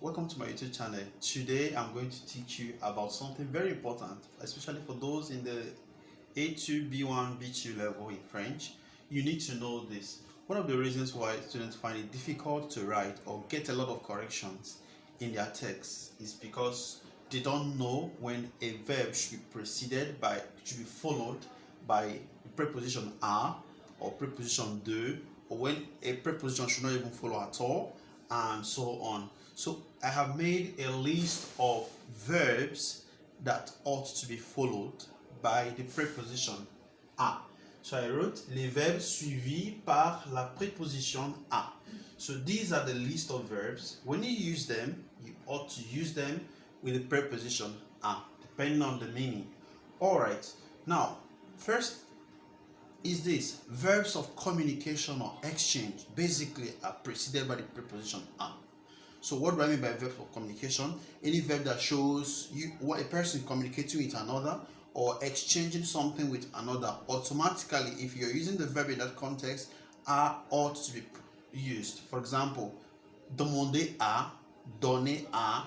welcome to my YouTube channel. Today I'm going to teach you about something very important, especially for those in the A2, B1, B2 level in French. You need to know this. One of the reasons why students find it difficult to write or get a lot of corrections in their text is because they don't know when a verb should be followed by preposition a or preposition de, or when a preposition should not even follow at all, and so on. So I have made a list of verbs that ought to be followed by the preposition a. So I wrote les verbes suivis par la préposition a. So these are the list of verbs. When you use them, you ought to use them with the preposition a, depending on the meaning. Alright, now first is this: verbs of communication or exchange basically are preceded by the preposition a. So what do I mean by verbs of communication? Any verb that shows you what a person is communicating with another or exchanging something with another. Automatically, if you're using the verb in that context, a ought to be used. For example, demander à, donner à,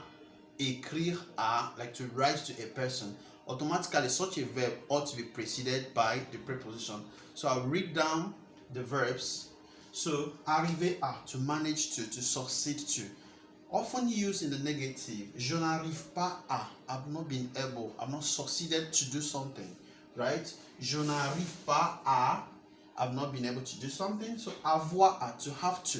écrire à, like to write to a person. Automatically, such a verb ought to be preceded by the preposition. So I'll read down the verbs. So arriver à, to manage to succeed to. Often used in the negative. Je n'arrive pas à, I've not been able, I've not succeeded to do something, right? Je n'arrive pas à, I've not been able to do something. So avoir à, to have to,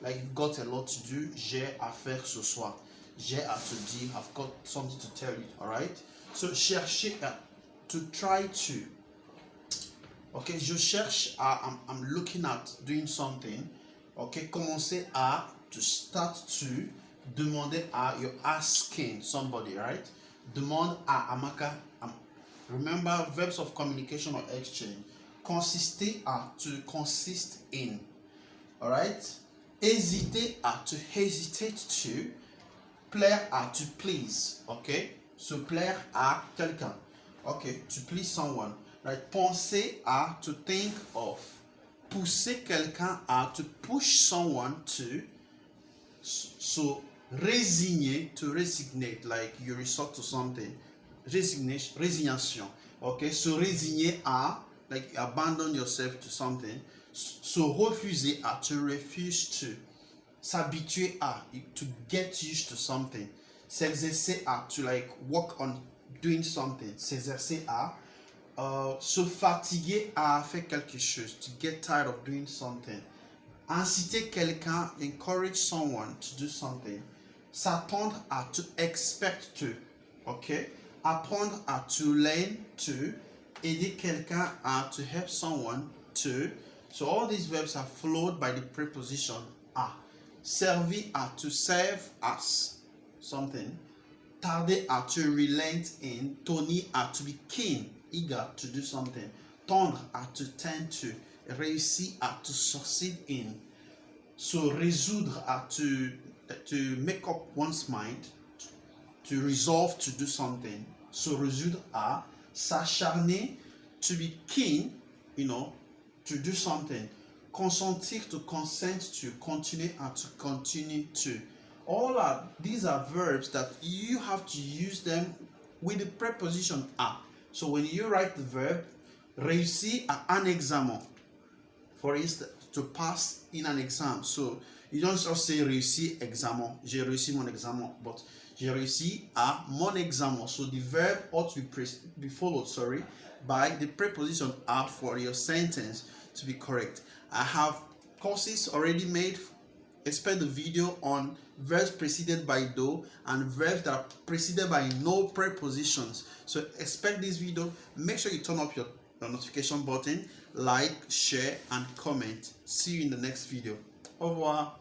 like you've got a lot to do. J'ai à faire ce soir. J'ai à te dire, I've got something to tell you, all right? So chercher à, to try to. Okay, je cherche à, I'm looking at doing something. Okay, commencer à, to start to. Demander à, you're asking somebody, right? Demande à, Amaka. Remember, verbs of communication or exchange. Consister à, to consist in. All right? Hésiter à, to hesitate to. Plaire à, to please. Okay? So plaire à quelqu'un. Okay, to please someone. Right? Penser à, to think of. Pousser quelqu'un à, to push someone to. So résigner, to resignate, like you resort to something. Résignation. Okay, so résigner à, like you abandon yourself to something. So refuser à, to refuse to. S'habituer à, to get used to something. S'exercer à, to like work on doing something. S'exercer à. Se fatiguer à faire quelque chose, to get tired of doing something. Inciter quelqu'un, encourage someone to do something. S'attendre à, to expect to. Okay? Apprendre à, to learn to. Aider quelqu'un à, to help someone to. So all these verbs are followed by the preposition à. Servir à, to serve as something. Tarder à, to relent in. Tenir à, to be keen, eager to do something. Tendre à, to tend to. Réussir à, to succeed in. So résoudre à, to make up one's mind, to resolve to do something. So résoudre à. S'acharner, to be keen, to do something. Consentir, to consent to. Continuer à, to continue to. These are verbs that you have to use them with the preposition à. So when you write the verb, réussir à un examen, for instance, to pass in an exam. So you don't just say réussi examen, j'ai réussi mon examen, but j'ai réussi à mon examen. So the verb ought to be followed, by the preposition à for your sentence to be correct. I have courses already made. Expect the video on verbs preceded by do and verbs that are preceded by no prepositions. So expect this video. Make sure you turn up your notification button, like, share, and comment. See you in the next video. Au revoir.